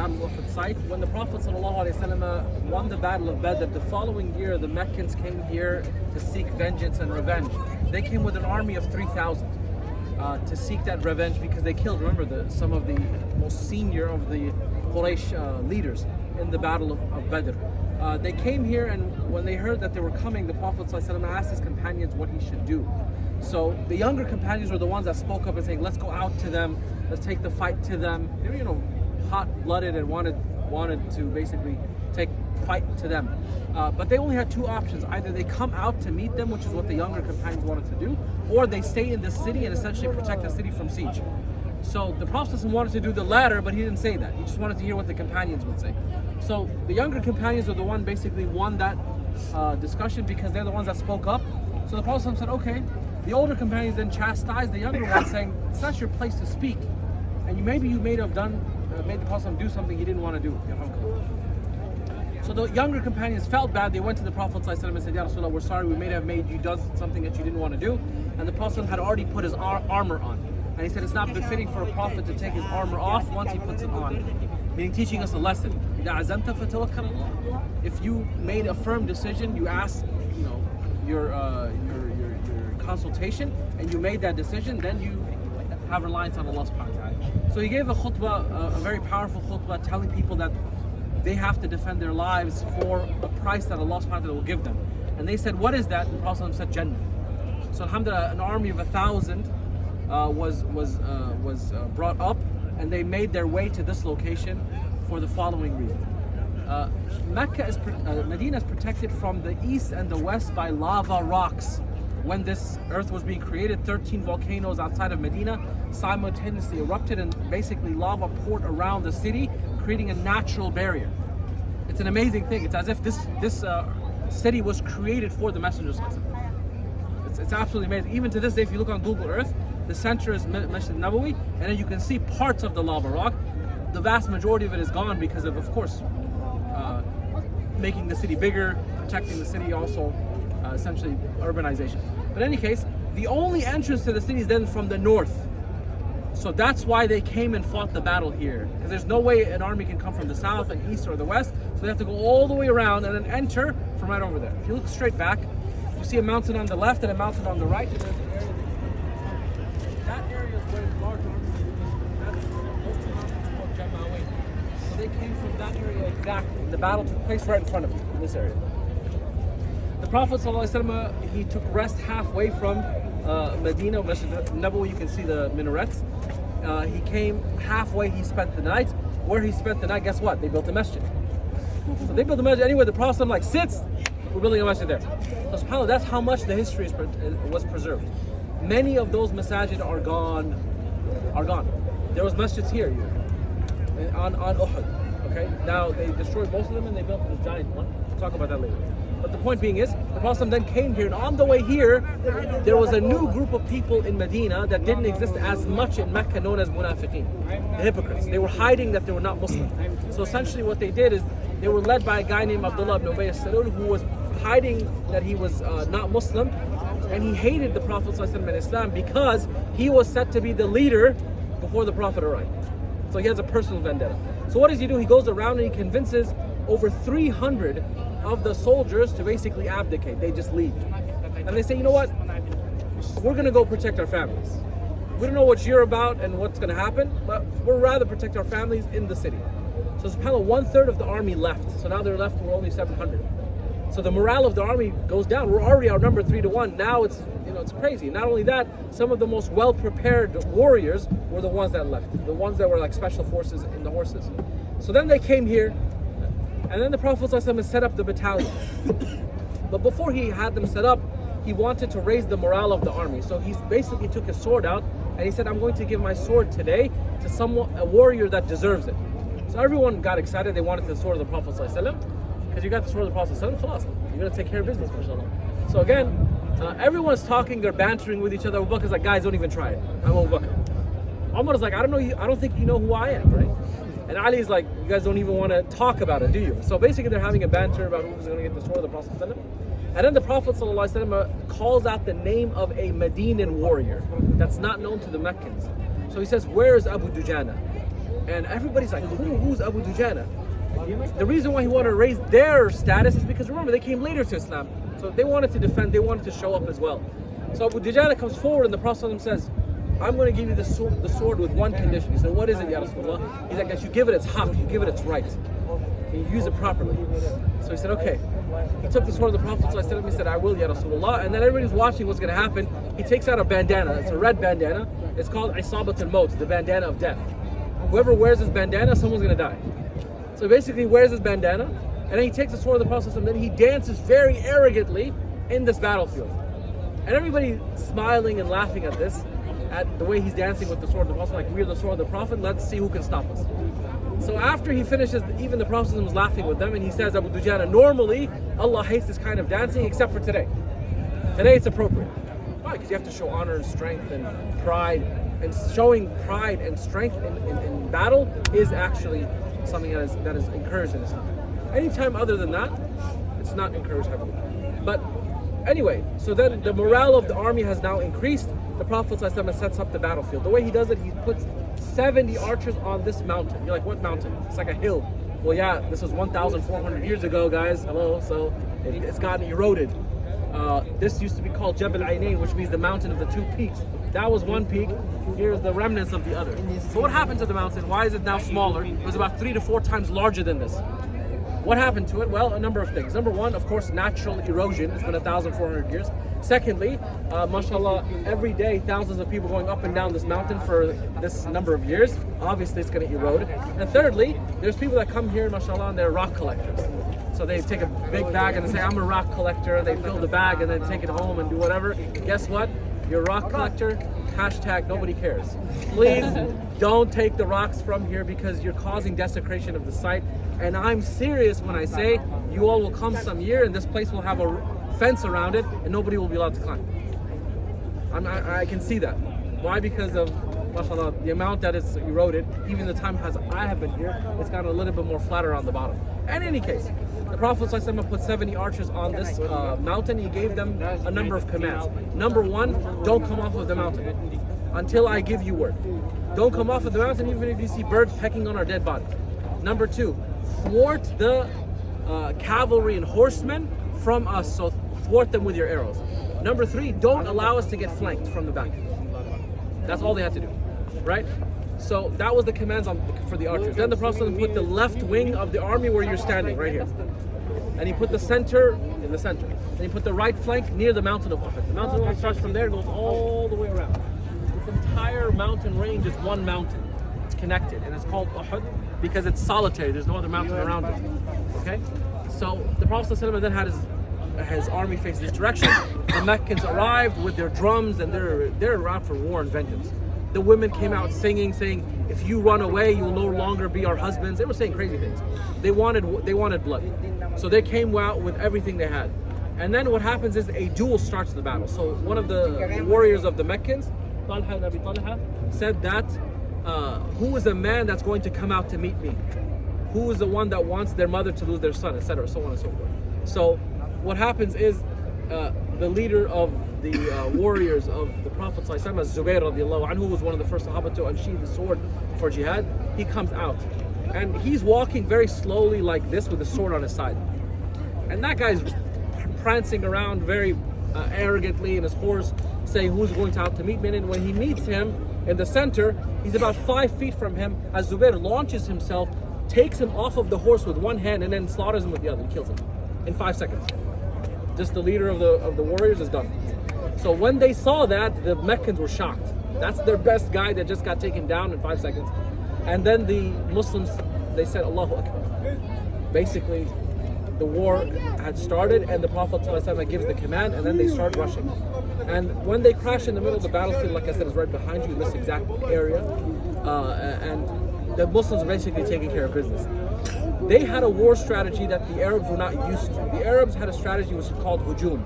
Battle of Uhud site. When the Prophet ﷺ won the Battle of Badr, the following year the Meccans came here to seek vengeance and revenge. They came with an army of 3,000 to seek that revenge because they killed, remember, some of the most senior of the Quraysh leaders in the Battle of Badr. They came here, and when they heard that they were coming, the Prophet ﷺ asked his companions what he should do. So the younger companions were the ones that spoke up and saying, let's go out to them, let's take the fight to them. They were, hot-blooded and wanted to basically fight to them. But they only had two options. Either they come out to meet them, which is what the younger companions wanted to do, or they stay in the city and essentially protect the city from siege. So the Prophet wanted to do the latter, but he didn't say that. He just wanted to hear what the companions would say. So the younger companions are the one basically won that discussion because they're the ones that spoke up. So the Prophet said, okay. The older companions then chastised the younger ones, saying, it's not your place to speak. And maybe you may have made the Prophet do something he didn't want to do. So the younger companions felt bad. They went to the Prophet ﷺ and said, Ya Rasulullah, we're sorry, we may have made you do something that you didn't want to do. And the Prophet had already put his armor on. And he said, it's not befitting for a Prophet to take his armor off once he puts it on. Meaning teaching us a lesson. If you made a firm decision, you asked your consultation, and you made that decision, then you have reliance on Allah subhanahu wa ta'ala. So he gave a khutbah, a very powerful khutbah, telling people that they have to defend their lives for a price that Allah subhanahu wa ta'ala will give them. And they said, what is that? And the Prophet said, Jannah. So alhamdulillah, an army of 1,000 was brought up, and they made their way to this location for the following reason. Medina is protected from the east and the west by lava rocks. When this earth was being created, 13 volcanoes outside of Medina simultaneously erupted, and basically lava poured around the city, creating a natural barrier. It's an amazing thing. It's as if this city was created for the Messenger. It's absolutely amazing. Even to this day, if you look on Google Earth, the center is Masjid Nabawi, and then you can see parts of the lava rock. The vast majority of it is gone because of course, making the city bigger, protecting the city, also essentially urbanization. But in any case, the only entrance to the city is then from the north. So that's why they came and fought the battle here, because there's no way an army can come from the south and east or the west, so they have to go all the way around and then enter from right over there. If you look straight back, you see a mountain on the left and a mountain on the right, and there's an area that area is where large armies are. Those two mountains are called Jama'ain. So they came from that area exactly. The battle took place right in front of you, in this area. The Prophet ﷺ, he took rest halfway from Medina, Masjid Nabawi. You can see the minarets. He came halfway, he spent the night. Where he spent the night, guess what? They built a masjid. So they built a masjid anywhere the Prophet sits, we're building a masjid there. So subhanAllah, that's how much the history was preserved. Many of those masajid are gone. There was masjids here on Uhud. Okay, now they destroyed most of them and they built this giant one. We'll talk about that later. But the point being is, the Prophet then came here, and on the way here, there was a new group of people in Medina that didn't exist as much in Mecca, known as munafiqeen, the hypocrites. They were hiding that they were not Muslim. So essentially what they did is, they were led by a guy named Abdullah ibn Ubay as-Salul, who was hiding that he was not Muslim, and he hated the Prophet ﷺ and Islam because he was said to be the leader before the Prophet arrived. So he has a personal vendetta. So what does he do? He goes around and he convinces over 300 of the soldiers to basically abdicate. They just leave. And they say, you know what? We're going to go protect our families. We don't know what you're about and what's going to happen, but we'd rather protect our families in the city. So subhanAllah, 1/3 of the army left. So now they're left, we're only 700. So the morale of the army goes down. We're already outnumbered 3-1. Now it's crazy. Not only that, some of the most well-prepared warriors were the ones that left. The ones that were like special forces in the horses. So then they came here, and then the Prophet ﷺ set up the battalion. But before he had them set up, he wanted to raise the morale of the army. So he basically took his sword out, and he said, I'm going to give my sword today to a warrior that deserves it. So everyone got excited. They wanted the sword of the Prophet ﷺ. Because you got the sword of the Prophet ﷺ, khalas, you're going to take care of business, mashallah. So again, everyone's talking, they're bantering with each other. Abu Bakr's like, guys, don't even try it. I'm Abu Bakr. Umar is like, I don't think you know who I am, right? And Ali is like, you guys don't even want to talk about it, do you? So basically they're having a banter about who's going to get the sword of the Prophet ﷺ. And then the Prophet ﷺ calls out the name of a Medinan warrior that's not known to the Meccans. So he says, where is Abu Dujana? And everybody's like, who's Abu Dujana? The reason why he wanted to raise their status is because remember, they came later to Islam. So they wanted to defend, they wanted to show up as well. So Abu Dujana comes forward and the Prophet says, I'm going to give you the sword with one condition. He said, what is it, Ya Rasulullah? He's like, that you give it its haqq, you give it its right. And you use it properly. So he said, okay. He took the sword of the Prophet, he said, I will, Ya Rasulullah. And then everybody's watching what's going to happen. He takes out a bandana. It's a red bandana. It's called Isabat al-Maut, the bandana of death. Whoever wears this bandana, someone's going to die. So basically he wears this bandana, and then he takes the sword of the Prophet, and then he dances very arrogantly in this battlefield. And everybody smiling and laughing at this, at the way he's dancing with the sword of the Prophet, like we're the sword of the Prophet, let's see who can stop us. So after he finishes, even the Prophet was laughing with them, and he says, Abu Dujana, normally Allah hates this kind of dancing except for today. Today it's appropriate. Why? Because you have to show honor and strength and pride, and showing pride and strength in battle is actually something that is encouraged in Islam. Anytime other than that, it's not encouraged heavily. But anyway, so then the morale of the army has now increased. The Prophet ﷺ sets up the battlefield. The way he does it, he puts 70 archers on this mountain. You're like, what mountain? It's like a hill. Well, yeah, this was 1,400 years ago, guys. Hello, so it's gotten eroded. This used to be called Jabal Ainain, which means the mountain of the two peaks. That was one peak. Here's the remnants of the other. So what happened to the mountain? Why is it now smaller? It was about 3 to 4 times larger than this. What happened to it? Well, a number of things. Number one, of course, natural erosion. It's been 1,400 years. Secondly, mashallah, every day thousands of people going up and down this mountain for this number of years. Obviously, it's going to erode. And thirdly, there's people that come here, mashallah, and they're rock collectors. So they take a big bag and they say, I'm a rock collector, and they fill the bag and then take it home and do whatever. Guess what? You're a rock collector, hashtag nobody cares. Please don't take the rocks from here because you're causing desecration of the site. And I'm serious when I say you all will come some year and this place will have a fence around it and nobody will be allowed to climb. I can see that. Why? Because of, mashallah, the amount that it's eroded. Even the time I have been here, it's gotten a little bit more flatter on the bottom. In any case, the Prophet ﷺ put 70 archers on this mountain. He gave them a number of commands. Number one, don't come off of the mountain until I give you word. Don't come off of the mountain even if you see birds pecking on our dead body. Number two, thwart the cavalry and horsemen from us, so thwart them with your arrows. Number three, don't allow us to get flanked from the back. That's all they had to do, right? So that was the commands for the archers. Then the Prophet put the left wing of the army where you're standing, right here. And he put the center in the center. And he put the right flank near the mountain of Uhud. The mountain of Uhud starts from there and goes all the way around. This entire mountain range is one mountain. It's connected, and it's called Uhud because it's solitary. There's no other mountain around it. Okay? So the Prophet ﷺ then had his army face this direction. The Meccans arrived with their drums, and they're around for war and vengeance. The women came out singing, saying, if you run away, you will no longer be our husbands. They were saying crazy things. They wanted blood. So they came out with everything they had. And then what happens is a duel starts the battle. So one of the warriors of the Meccans, Talha, said that, who is the man that's going to come out to meet me? Who is the one that wants their mother to lose their son, etc., so on and so forth. So what happens is the leader of the warriors of the Prophet ﷺ, Zubayr radiallahu anhu, was one of the first Sahaba to unsheathe the sword for jihad. He comes out and he's walking very slowly like this with the sword on his side. And that guy's prancing around very arrogantly in his horse, saying who's going out to meet me. And when he meets him in the center, he's about 5 feet from him. As Zubayr launches himself, takes him off of the horse with one hand and then slaughters him with the other. He kills him in 5 seconds. Just the leader of the warriors is done. So when they saw that, the Meccans were shocked. That's their best guy that just got taken down in 5 seconds. And then the Muslims, they said Allahu Akbar. Basically, the war had started and the Prophet ﷺ gives the command, and then they start rushing. And when they crash in the middle of the battlefield, like I said, is right behind you in this exact area. And the Muslims are basically taking care of business. They had a war strategy that the Arabs were not used to. The Arabs had a strategy which was called hujum.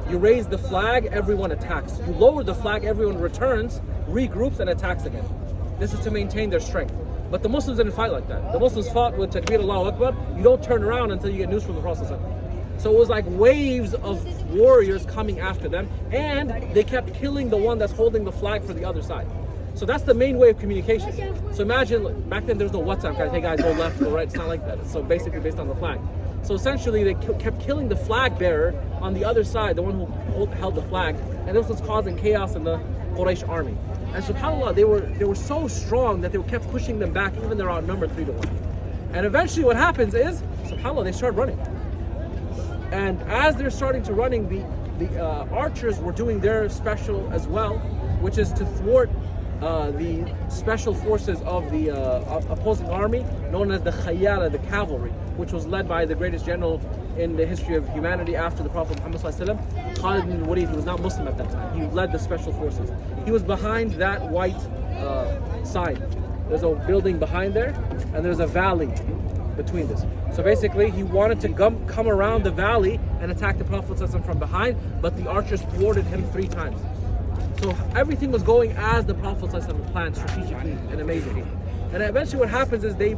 You raise the flag, everyone attacks. You lower the flag, everyone returns, regroups, and attacks again. This is to maintain their strength. But the Muslims didn't fight like that. The Muslims fought with Takbir Allahu Akbar. You don't turn around until you get news from the Prophet. So it was like waves of warriors coming after them, and they kept killing the one that's holding the flag for the other side. So that's the main way of communication. So imagine, back then there was no WhatsApp, guys, hey guys, go left, go right. It's not like that. It's so basically based on the flag. So essentially they kept killing the flag bearer on the other side, the one who held the flag, and this was causing chaos in the Quraysh army. And subhanAllah, they were so strong that they kept pushing them back, even they're outnumbered 3-1. And eventually what happens is, subhanAllah, they start running. And as they're starting to running, the archers were doing their special as well, which is to thwart the special forces of the opposing army, known as the Khayyala, the cavalry, which was led by the greatest general in the history of humanity after the Prophet Muhammad ﷺ, Khalid bin Walid, who was not Muslim at that time. He led the special forces. He was behind that white sign. There's a building behind there, and there's a valley between this. So basically, he wanted to come around the valley and attack the Prophet ﷺ from behind, but the archers thwarted him 3 times. So everything was going as the Prophet ﷺ planned, strategically and amazingly. And eventually what happens is the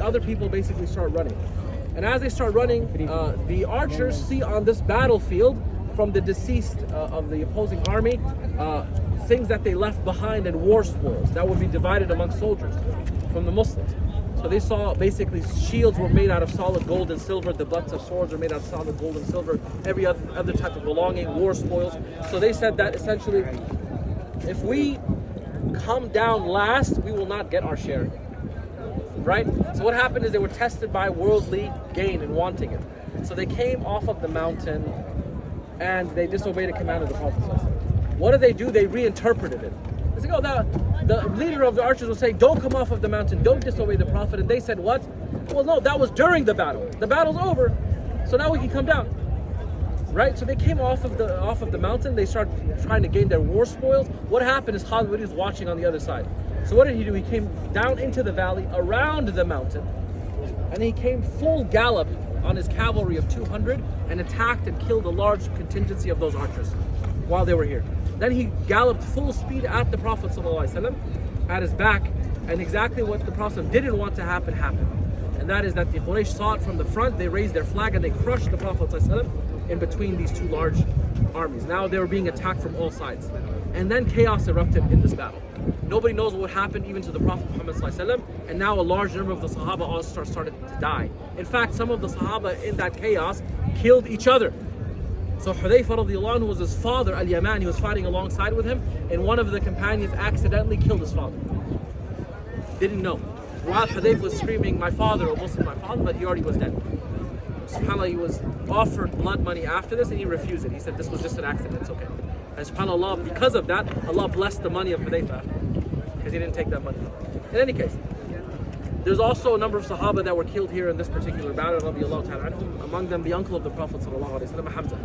other people basically start running. And as they start running, the archers see on this battlefield from the deceased of the opposing army, things that they left behind and war spoils that would be divided among soldiers from the Muslims. So they saw basically shields were made out of solid gold and silver, the butts of swords were made out of solid gold and silver, every other type of belonging, war spoils. So they said that essentially, if we come down last, we will not get our share. Right? So what happened is they were tested by worldly gain and wanting it. So they came off of the mountain and they disobeyed a command of the Prophet. What did they do? They reinterpreted it. They said, oh, the leader of the archers was saying, don't come off of the mountain, don't disobey the Prophet. And they said, what? Well, no, that was during the battle. The battle's over, so now we can come down. Right? So they came off of the mountain. They started trying to gain their war spoils. What happened is Khalid was watching on the other side. So what did he do? He came down into the valley, around the mountain, and he came full gallop on his cavalry of 200 and attacked and killed a large contingency of those archers while they were here. Then he galloped full speed at the Prophet ﷺ, at his back, and exactly what the Prophet didn't want to happen happened. And that is that the Quraysh saw it from the front, they raised their flag and they crushed the Prophet ﷺ in between these 2 large armies. Now they were being attacked from all sides. And then chaos erupted in this battle. Nobody knows what happened even to the Prophet Muhammad ﷺ, and now a large number of the Sahaba also started to die. In fact, some of the Sahaba in that chaos killed each other. So Hudayfa radiallahu anhu was his father, Al-Yaman, he was fighting alongside with him, and one of the companions accidentally killed his father. Didn't know. While Hudayfa was screaming, my father, O Muslim, my father, but he already was dead. SubhanAllah, he was offered blood money after this and he refused it. He said this was just an accident, it's okay. And subhanAllah, because of that, Allah blessed the money of Hudayfa because he didn't take that money. In any case, there's also a number of Sahaba that were killed here in this particular battle, radiallahu ta'ala anhum, among them the uncle of the Prophet sallallahu alaihi wasallam, Hamza.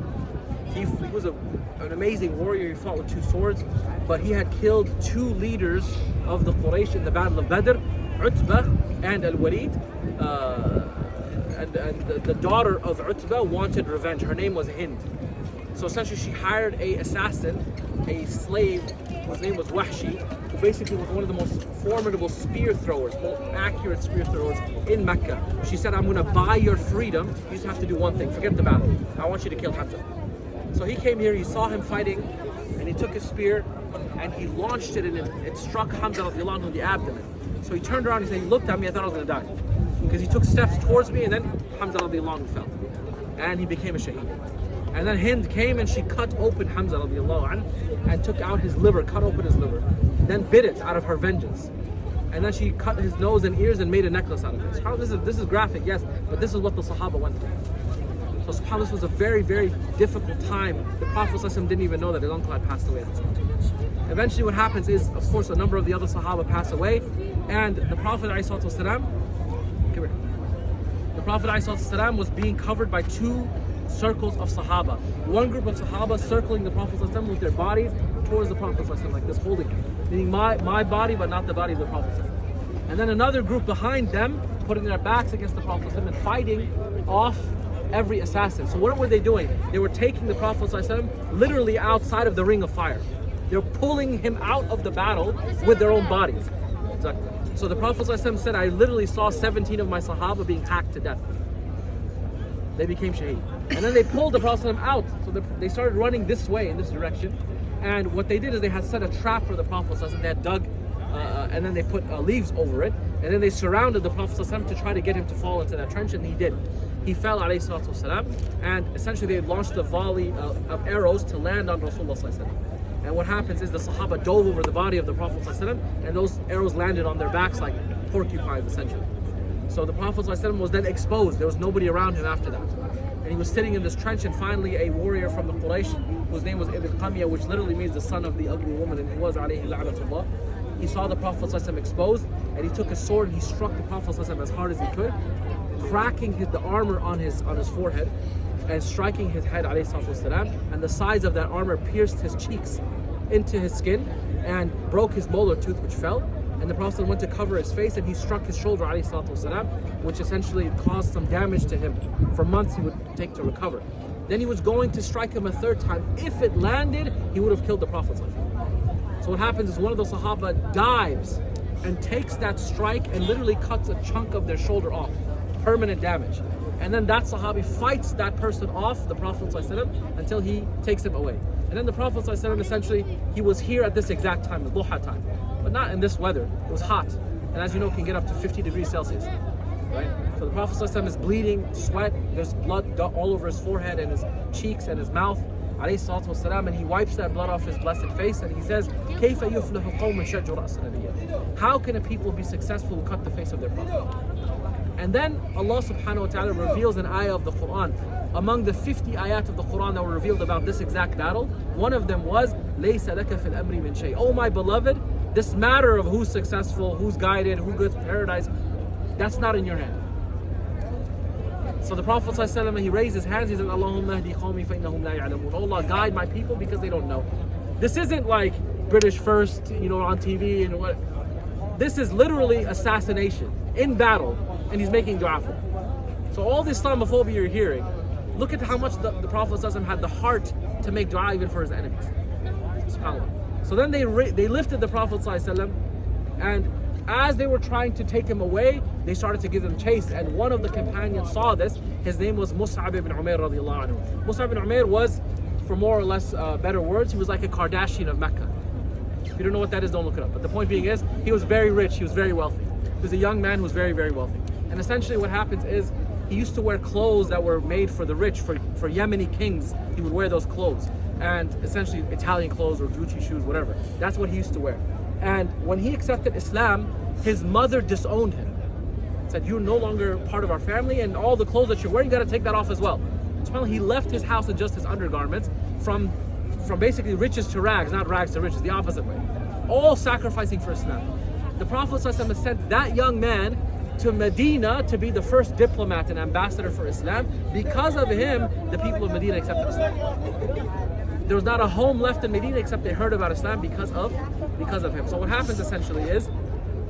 He was an amazing warrior, he fought with 2 swords, but he had killed 2 leaders of the Quraysh in the battle of Badr, Utbah and Al-Walid. And the daughter of Utbah wanted revenge. Her name was Hind. So essentially she hired a assassin, a slave, whose name was Wahshi, who basically was one of the most formidable spear throwers, most accurate spear throwers in Mecca. She said, I'm going to buy your freedom, you just have to do one thing, forget the battle. I want you to kill Hamza. So he came here, he saw him fighting, and he took his spear, and he launched it, and it struck Hamza radiallahu anhu in the abdomen. So he turned around and he looked at me, I thought I was going to die. Because he took steps towards me, and then Hamza radiallahu anhu fell. And he became a shaheed. And then Hind came and she cut open Hamza radiallahu anhu and took out his liver, cut open his liver. Then bit it out of her vengeance. And then she cut his nose and ears and made a necklace out of it. SubhanAllah, this is graphic, yes, but this is what the Sahaba went through. So SubhanAllah, this was a very, very difficult time. The Prophet ﷺ didn't even know that his uncle had passed away at this time. Eventually what happens is, of course, a number of the other Sahaba pass away, and the Prophet ﷺ, was being covered by 2 circles of Sahaba. One group of Sahaba circling the Prophet ﷺ with their bodies towards the Prophet ﷺ, like this, holding him. Meaning my body, but not the body of the Prophet ﷺ. And then another group behind them, putting their backs against the Prophet ﷺ and fighting off every assassin. So what were they doing? They were taking the Prophet ﷺ literally outside of the ring of fire. They were pulling him out of the battle with their own bodies. Exactly. So the Prophet ﷺ said, I literally saw 17 of my Sahaba being hacked to death. They became shaheed. And then they pulled the Prophet ﷺ out. So they started running this way, in this direction. And what they did is they had set a trap for the Prophet ﷺ. They had dug and then they put leaves over it, and then they surrounded the Prophet ﷺ to try to get him to fall into that trench, and he did. He fell, alayhi salatu wasalam, and essentially they launched a volley of arrows to land on Rasulullah sallallahu alaihi wasallam. And what happens is the Sahaba dove over the body of the Prophet ﷺ, and those arrows landed on their backs like porcupines, essentially. So the Prophet ﷺ was then exposed. There was nobody around him after that. And he was sitting in this trench, and finally a warrior from the Quraysh, whose name was Ibn Qamiyah, which literally means the son of the ugly woman, and he was alayhi la'natullah. He saw the Prophet ﷺ exposed, and he took his sword and he struck the Prophet ﷺ as hard as he could, cracking the armor on his forehead and striking his head alayhi salatu wasalam, and the sides of that armor pierced his cheeks into his skin and broke his molar tooth, which fell. And the Prophet went to cover his face, and he struck his shoulder alayhi salatu wasalam, which essentially caused some damage to him. For months he would take to recover. Then he was going to strike him a third time. If it landed, he would have killed the Prophet. So what happens is one of the Sahaba dives and takes that strike and literally cuts a chunk of their shoulder off. Permanent damage. And then that Sahabi fights that person off, the Prophet ﷺ, until he takes him away. And then the Prophet ﷺ, essentially, he was here at this exact time, the duha time. But not in this weather. It was hot. And as you know, it can get up to 50 degrees Celsius. Right? So the Prophet ﷺ is bleeding, sweat, there's blood all over his forehead and his cheeks and his mouth, alayhi salatu wasalam, and he wipes that blood off his blessed face, and he says, كَيْفَ يُفْلِحُ قَوْمٌ شَجُّ رَأْسَ نَبِيًّا. How can a people be successful who cut the face of their Prophet? And then Allah subhanahu wa ta'ala reveals an ayah of the Quran. Among the 50 ayat of the Quran that were revealed about this exact battle, one of them was, لَيْسَ لَكَ فِي الْأَمْرِ مِنْ شَيْءٍ. Oh my beloved, this matter of who's successful, who's guided, who goes to paradise, that's not in your hand. So the Prophet ﷺ, he raised his hands, he said, Allahumma hdi qawmi fa innahum la ya'lamun. Oh Allah, guide my people because they don't know. This isn't like British first, on TV and what. This is literally assassination in battle, and he's making dua for them. So all this Islamophobia you're hearing, look at how much the Prophet ﷺ had the heart to make dua even for his enemies. SubhanAllah. So then they lifted the Prophet ﷺ, and as they were trying to take him away, they started to give him chase, and one of the companions saw this. His name was Mus'ab ibn Umair radiallahu anhu. Mus'ab ibn Umair was, for more or less better words, he was like a Kardashian of Mecca. If you don't know what that is, don't look it up. But the point being is, he was very rich, he was very wealthy. He was a young man who was very, very wealthy. And essentially what happens is, he used to wear clothes that were made for the rich, for Yemeni kings. He would wear those clothes. And essentially Italian clothes or Gucci shoes, whatever. That's what he used to wear. And when he accepted Islam, his mother disowned him. Said, you're no longer part of our family, and all the clothes that you're wearing, you got to take that off as well. So he left his house in just his undergarments, from basically riches to rags, not rags to riches, the opposite way. All sacrificing for Islam. The Prophet ﷺ sent that young man to Medina to be the first diplomat and ambassador for Islam. Because of him, the people of Medina accepted Islam. There was not a home left in Medina except they heard about Islam because of him. So what happens essentially is,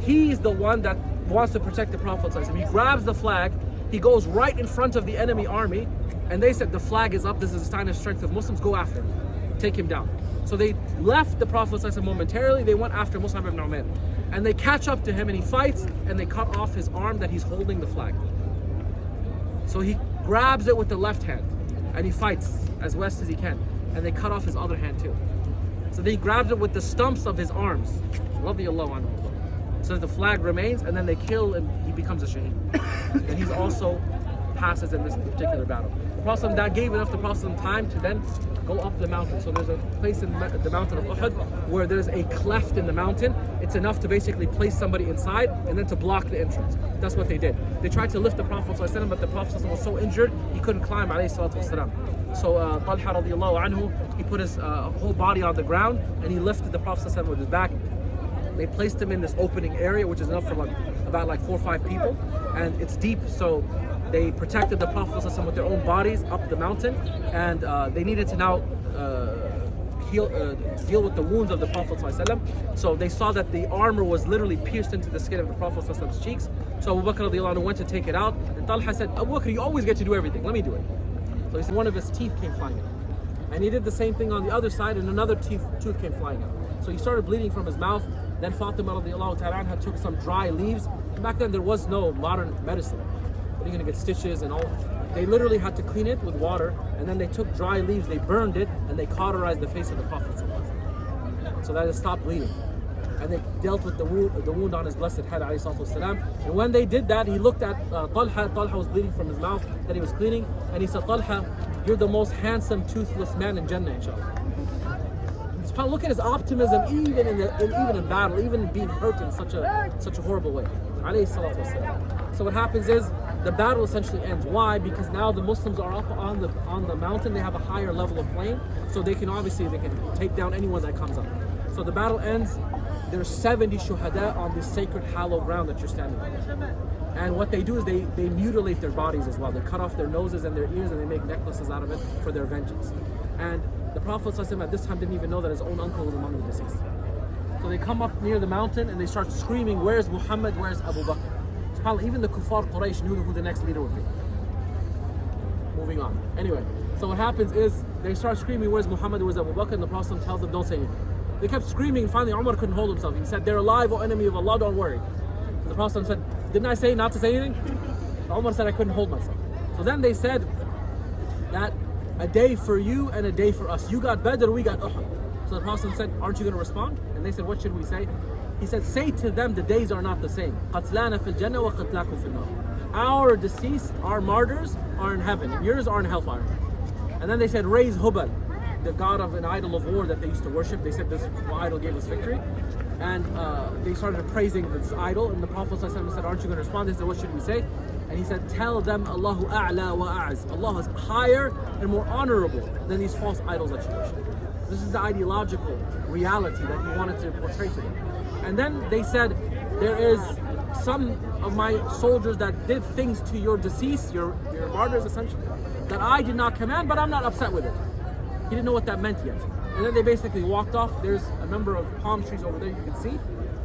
he's the one that wants to protect the Prophet ﷺ. He grabs the flag, he goes right in front of the enemy army, and they said, the flag is up, this is a sign of strength of Muslims, go after him, take him down. So they left the Prophet ﷺ momentarily, they went after Mus'ab ibn Umair. And they catch up to him, and he fights, and they cut off his arm that he's holding the flag. So he grabs it with the left hand, and he fights as best as he can, and they cut off his other hand too. So then he grabs it with the stumps of his arms. Radiyallahu anhu. So the flag remains, and then they kill, and he becomes a shaheed. And he's also passes in this particular battle. The Prophet that gave enough the Prophet time to then go up the mountain. So there's a place in the mountain of Uhud where there's a cleft in the mountain. It's enough to basically place somebody inside and then to block the entrance. That's what they did. They tried to lift the Prophet ﷺ, but the Prophet ﷺ was so injured he couldn't climb alayhi salatu wasalam. So Talha radiallahu anhu, he put his whole body on the ground and he lifted the Prophet ﷺ with his back. They placed him in this opening area, which is enough for about 4 or 5 people, and it's deep, so they protected the Prophet ﷺ with their own bodies up the mountain, and they needed to now deal with the wounds of the Prophet ﷺ. So they saw that the armor was literally pierced into the skin of the Prophet ﷺ's cheeks. So Abu Bakr radiallahu anhu went to take it out, and Talha said, Abu Bakr, you always get to do everything, let me do it. So he said one of his teeth came flying out. And he did the same thing on the other side, and another tooth came flying out. So he started bleeding from his mouth. Then Fatima radiallahu ta'ala anha took some dry leaves. And back then there was no modern medicine. You're going to get stitches and all. They literally had to clean it with water, and then they took dry leaves, they burned it, and they cauterized the face of the Prophet. so that it stopped bleeding. And they dealt with the wound on his blessed head, alayhi salatu wasalam. And when they did that, he looked at Talha. Talha was bleeding from his mouth that he was cleaning, and he said, Talha, you're the most handsome, toothless man in Jannah, inshallah. Look at his optimism, even in battle, even being hurt in such a horrible way. Alayhi salatu wasalam. So what happens is the battle essentially ends. Why? Because now the Muslims are up on the mountain. They have a higher level of plane, so they can take down anyone that comes up. So the battle ends. There's 70 shuhada on this sacred hallowed ground that you're standing on. And what they do is they mutilate their bodies as well. They cut off their noses and their ears, and they make necklaces out of it for their vengeance. And the Prophet ﷺ at this time didn't even know that his own uncle was among the deceased. So they come up near the mountain and they start screaming, where's Muhammad, where's Abu Bakr? SubhanAllah, even the kuffar Quraysh knew who the next leader would be. Moving on. Anyway, so what happens is they start screaming, where's Muhammad, where's Abu Bakr? And the Prophet tells them, don't say anything. They kept screaming, and finally Umar couldn't hold himself. He said, they're alive, O enemy of Allah, don't worry. And the Prophet said, didn't I say not to say anything? And Umar said, I couldn't hold myself. So then they said that a day for you and a day for us. You got Badr, we got Uhud. So the Prophet said, aren't you going to respond? And they said, what should we say? He said, say to them, the days are not the same. قَتْلَانَ فِي الْجَنَّةِ وَقَتْلَاكُمْ فِي النَّارِ. Our deceased, our martyrs are in heaven. Yours are in hellfire. And then they said, raise Hubal, the god of an idol of war that they used to worship. They said this idol gave us victory. And they started praising this idol. And the Prophet said, aren't you going to respond? They said, what should we say? And he said, tell them Allahu A'la wa A'az. Allah is higher and more honorable than these false idols that you worship. This is the ideological reality that he wanted to portray to them. And then they said, there is some of my soldiers that did things to your deceased, your martyrs essentially, that I did not command, but I'm not upset with it. He didn't know what that meant yet. And then they basically walked off. There's a number of palm trees over there you can see.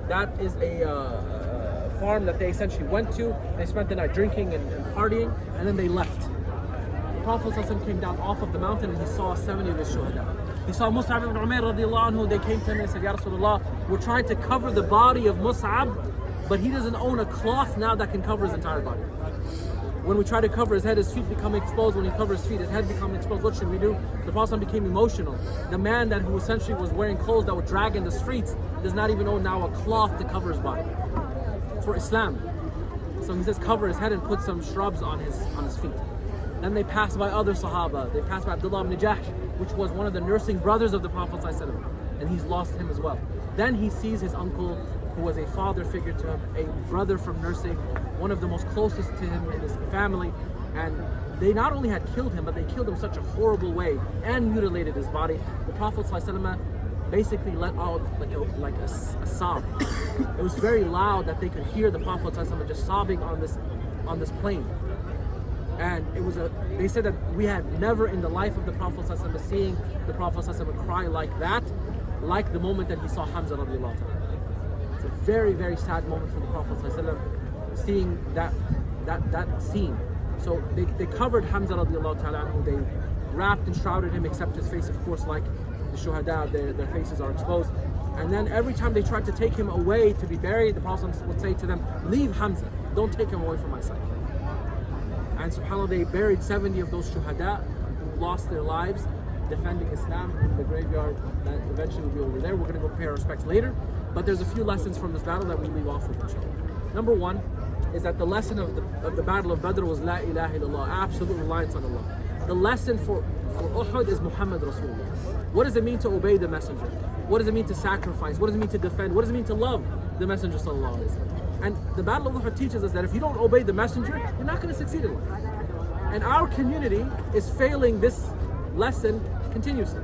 That is a farm that they essentially went to. They spent the night drinking and partying, and then they left. The Prophet ﷺ came down off of the mountain and he saw 70 of his shuhada. He saw Mus'ab ibn Umair radiallahu anhu. They came to him and said, Ya Rasulullah, we're trying to cover the body of Mus'ab, but he doesn't own a cloth now that can cover his entire body. When we try to cover his head, his feet become exposed. When he covers his feet, his head becomes exposed. What should we do? The Prophet became emotional. The man who essentially was wearing clothes that would drag in the streets does not even own now a cloth to cover his body for Islam. So he says, cover his head and put some shrubs on his feet. Then they passed by other Sahaba. They passed by Abdullah ibn Jahsh, which was one of the nursing brothers of the Prophet ﷺ, and he's lost him as well. Then he sees his uncle, who was a father figure to him, a brother from nursing, one of the most closest to him in his family, and they not only had killed him, but they killed him such a horrible way and mutilated his body. The Prophet ﷺ basically let out like a sob. It was very loud that they could hear the Prophet ﷺ just sobbing on this plain. And they said that we had never in the life of the Prophet ﷺ seeing the Prophet ﷺ cry like that, like the moment that he saw Hamza radiallahu ta'ala. It's a very, very sad moment for the Prophet ﷺ, seeing that scene. So they covered Hamza radiallahu ta'ala, and they wrapped and shrouded him except his face, of course, like the shuhada, their faces are exposed. And then every time they tried to take him away to be buried, the Prophet would say to them, leave Hamza, don't take him away from my sight. And subhanAllah, they buried 70 of those shuhada who lost their lives defending Islam in the graveyard that eventually will be over there. We're going to go pay our respects later. But there's a few lessons from this battle that we leave off with, inshallah. Number one is that the lesson of the battle of Badr was La ilaha illallah, absolute reliance on Allah. The lesson for Uhud is Muhammad Rasulullah. What does it mean to obey the messenger? What does it mean to sacrifice? What does it mean to defend? What does it mean to love the messenger sallallahu alaihi wasallam? And the Battle of Uhud teaches us that if you don't obey the messenger, you're not going to succeed in life. And our community is failing this lesson continuously.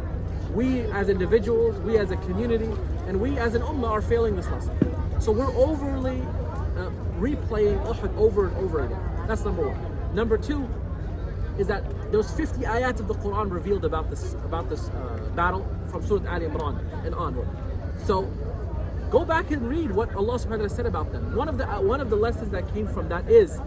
We as individuals, we as a community, and we as an ummah are failing this lesson. So we're overly replaying Uhud over and over again. That's number one. Number two is that there was 50 ayat of the Quran revealed about this battle from Surah Al Imran and onward. So go back and read what Allah subhanahu wa ta'ala said about them. One of the lessons that came from that is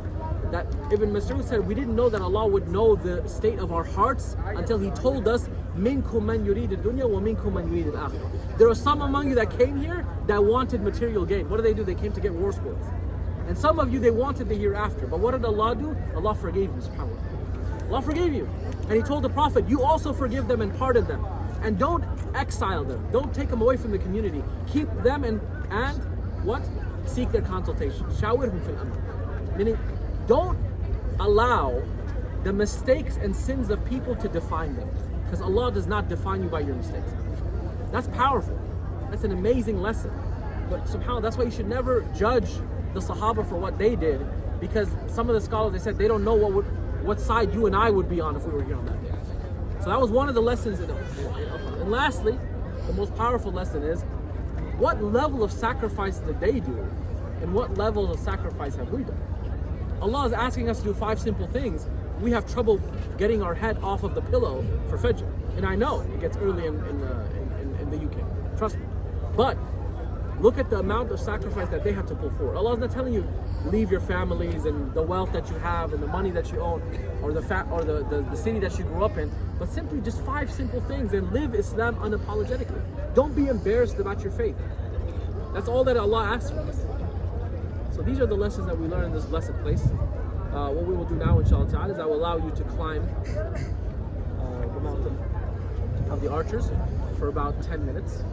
that Ibn Mas'ud said, we didn't know that Allah would know the state of our hearts until He told us, Minkum man yurid ad-dunya wa minkum man yurid al-akhirah. There are some among you that came here that wanted material gain. What did? They came to get war spoils. And some of you, they wanted the hereafter. But what did Allah do? Allah forgave you, subhanAllah. Allah forgave you. And He told the Prophet, you also forgive them and pardon them. And don't exile them. Don't take them away from the community. Keep them and what? Seek their consultation. Shawirhum fil amr. Meaning, don't allow the mistakes and sins of people to define them. Because Allah does not define you by your mistakes. That's powerful. That's an amazing lesson. But subhanAllah, that's why you should never judge the Sahaba for what they did, because some of the scholars, they said they don't know what side you and I would be on if we were here on that day. So that was one of the lessons. And lastly, the most powerful lesson is, what level of sacrifice did they do? And what level of sacrifice have we done? Allah is asking us to do 5 simple things. We have trouble getting our head off of the pillow for Fajr. And I know it gets early in the UK. Trust me. But look at the amount of sacrifice that they had to pull forward. Allah is not telling you leave your families and the wealth that you have and the money that you own, or the city that you grew up in, but simply just 5 simple things, and live Islam unapologetically. Don't be embarrassed about your faith. That's all that Allah asks for us. So these are the lessons that we learn in this blessed place. What we will do now, inshallah ta'ala, is I will allow you to climb the mountain of the archers for about 10 minutes.